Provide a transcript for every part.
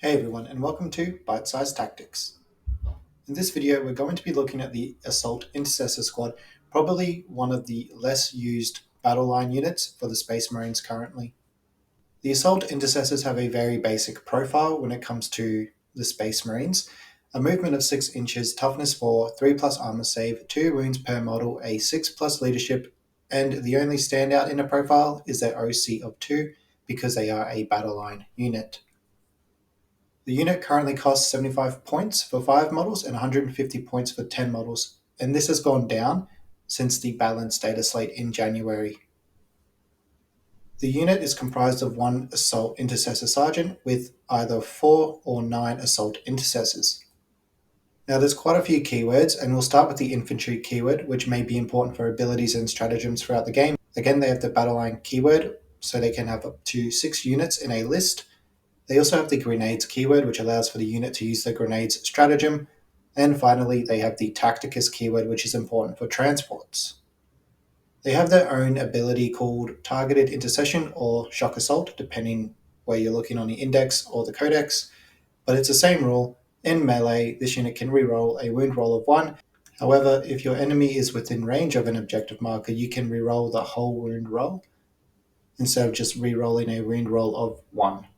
Hey everyone, and welcome to Bite Size Tactics. In this video, we're going to be looking at the Assault Intercessor Squad, probably one of the less used battle line units for the Space Marines currently. The Assault Intercessors have a very basic profile when it comes to the Space Marines. A movement of 6 inches, toughness 4, 3 plus armor save, 2 wounds per model, a 6 plus leadership, and the only standout in a profile is their OC of 2 because they are a battle line unit. The unit currently costs 75 points for 5 models and 150 points for 10 models, and this has gone down since the balanced data slate in January. The unit is comprised of 1 Assault Intercessor Sergeant with either 4 or 9 Assault Intercessors. Now there's quite a few keywords, and we'll start with the infantry keyword, which may be important for abilities and stratagems throughout the game. Again, they have the battle line keyword, so they can have up to 6 units in a list. They also have the grenades keyword, which allows for the unit to use the grenades stratagem. And finally, they have the tacticus keyword, which is important for transports. They have their own ability called targeted intercession or shock assault, depending where you're looking on the index or the codex, but it's the same rule. In melee, this unit can reroll a wound roll of 1. However, if your enemy is within range of an objective marker, you can reroll the whole wound roll instead of just rerolling a wound roll of 1.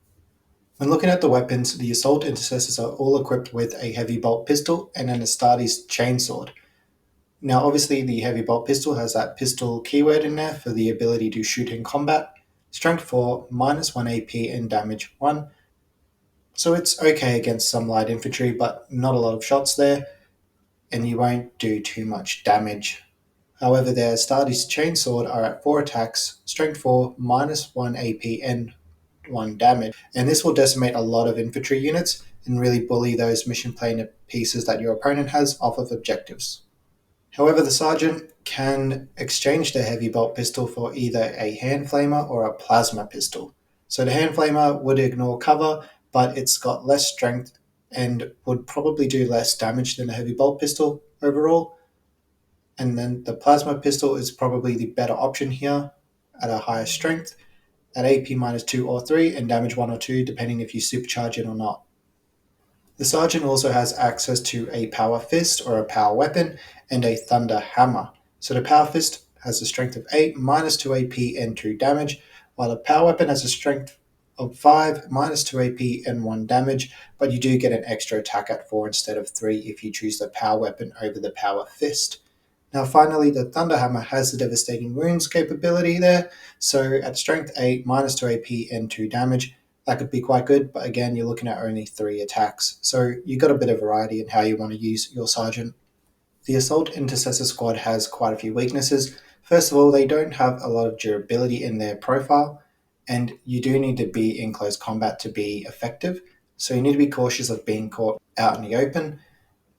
When looking at the weapons, the Assault Intercessors are all equipped with a heavy bolt pistol and an Astartes chainsword. Now obviously the heavy bolt pistol has that pistol keyword in there for the ability to shoot in combat. Strength 4, minus 1 AP and damage 1. So it's okay against some light infantry, but not a lot of shots there, and you won't do too much damage. However, their Astartes chainsword are at 4 attacks, strength 4, minus 1 AP and 1 damage, and this will decimate a lot of infantry units and really bully those mission plane pieces that your opponent has off of objectives. However, the sergeant can exchange their heavy bolt pistol for either a hand flamer or a plasma pistol. So the hand flamer would ignore cover, but it's got less strength and would probably do less damage than a heavy bolt pistol overall. And then the plasma pistol is probably the better option here at a higher strength, at AP minus 2 or 3 and damage 1 or 2 depending if you supercharge it or not. The sergeant also has access to a power fist or a power weapon and a thunder hammer. So the power fist has a strength of 8, minus 2 AP and 2 damage, while the power weapon has a strength of 5, minus 2 AP and 1 damage, but you do get an extra attack at 4 instead of 3 if you choose the power weapon over the power fist. Now finally, the Thunder Hammer has the Devastating Wounds capability there, so at strength 8, minus 2 AP and 2 damage, that could be quite good, but again, you're looking at only 3 attacks, so you've got a bit of variety in how you want to use your Sergeant. The Assault Intercessor Squad has quite a few weaknesses. First of all, they don't have a lot of durability in their profile, and you do need to be in close combat to be effective, so you need to be cautious of being caught out in the open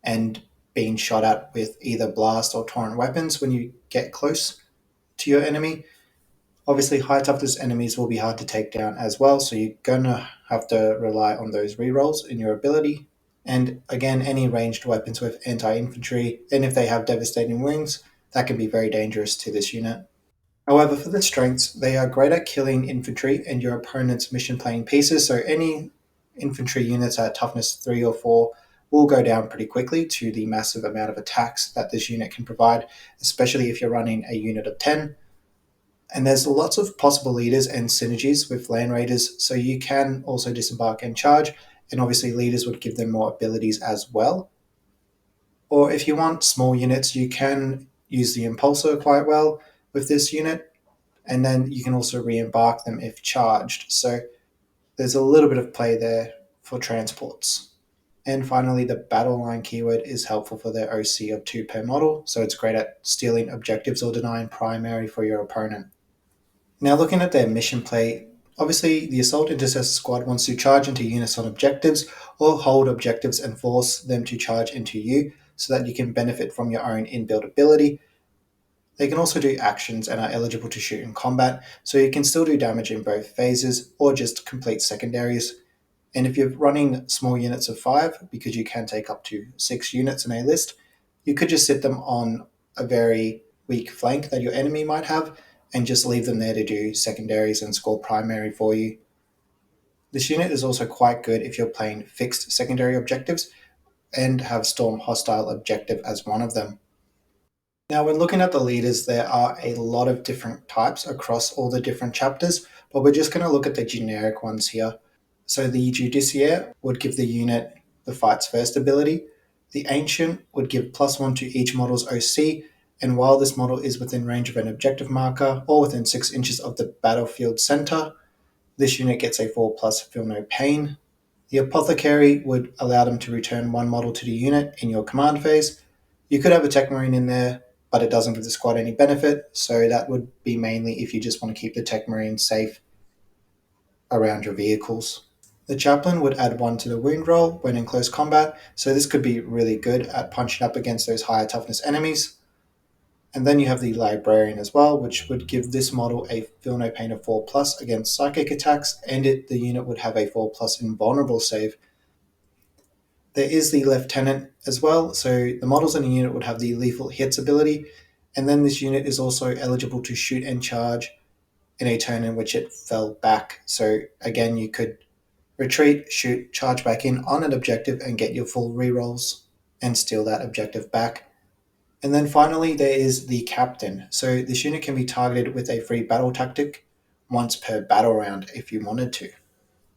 and being shot at with either blast or torrent weapons when you get close to your enemy. Obviously, high toughness enemies will be hard to take down as well, so you're going to have to rely on those rerolls in your ability. And again, any ranged weapons with anti-infantry, and if they have devastating wounds, that can be very dangerous to this unit. However, for the strengths, they are great at killing infantry and your opponent's mission plane pieces, so any infantry units at toughness 3 or 4 will go down pretty quickly to the massive amount of attacks that this unit can provide, especially if you're running a unit of 10. And there's lots of possible leaders and synergies with land raiders, so you can also disembark and charge, and obviously leaders would give them more abilities as well. Or if you want small units, you can use the impulsor quite well with this unit, and then you can also re-embark them if charged. So there's a little bit of play there for transports. And finally, the battle line keyword is helpful for their OC of 2 per model, so it's great at stealing objectives or denying primary for your opponent. Now looking at their mission play, obviously the Assault Intercessor Squad wants to charge into units on objectives or hold objectives and force them to charge into you so that you can benefit from your own inbuilt ability. They can also do actions and are eligible to shoot in combat, so you can still do damage in both phases or just complete secondaries. And if you're running small units of 5, because you can take up to 6 units in a list, you could just sit them on a very weak flank that your enemy might have and just leave them there to do secondaries and score primary for you. This unit is also quite good if you're playing fixed secondary objectives and have Storm Hostile Objective as one of them. Now, when looking at the leaders, there are a lot of different types across all the different chapters, but we're just going to look at the generic ones here. So the Justiciar would give the unit the Fights First ability. The Ancient would give +1 to each model's OC, and while this model is within range of an objective marker or within 6 inches of the battlefield center, this unit gets a 4+ Feel No Pain. The Apothecary would allow them to return one model to the unit in your command phase. You could have a Tech Marine in there, but it doesn't give the squad any benefit, so that would be mainly if you just want to keep the Tech Marine safe around your vehicles. The Chaplain would add 1 to the wound roll when in close combat, so this could be really good at punching up against those higher toughness enemies. And then you have the Librarian as well, which would give this model a Feel No Pain of 4+ against psychic attacks, and the unit would have a 4+ invulnerable save. There is the Lieutenant as well, so the models in the unit would have the Lethal Hits ability, and then this unit is also eligible to shoot and charge in a turn in which it fell back. So again, you could retreat, shoot, charge back in on an objective and get your full rerolls and steal that objective back. And then finally, there is the Captain. So this unit can be targeted with a free battle tactic once per battle round if you wanted to.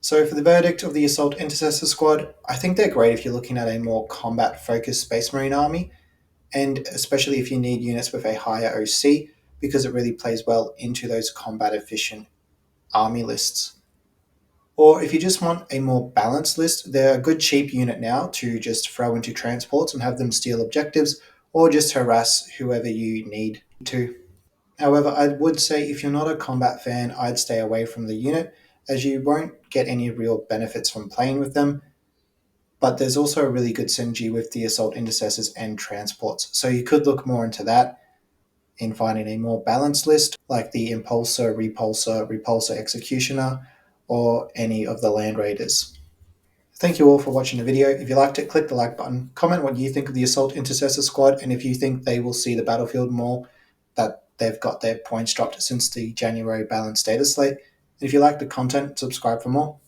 So for the verdict of the Assault Intercessor squad, I think they're great if you're looking at a more combat-focused Space Marine army, and especially if you need units with a higher OC, because it really plays well into those combat-efficient army lists. Or if you just want a more balanced list, they're a good cheap unit now to just throw into transports and have them steal objectives, or just harass whoever you need to. However, I would say if you're not a combat fan, I'd stay away from the unit, as you won't get any real benefits from playing with them. But there's also a really good synergy with the Assault Intercessors and transports, so you could look more into that in finding a more balanced list, like the Impulsor, Repulsor Executioner, or any of the Land Raiders. Thank you all for watching the video. If you liked it, click the like button, comment what you think of the Assault Intercessor squad, and if you think they will see the battlefield more, that they've got their points dropped since the January balanced data slate. And if you like the content, subscribe for more.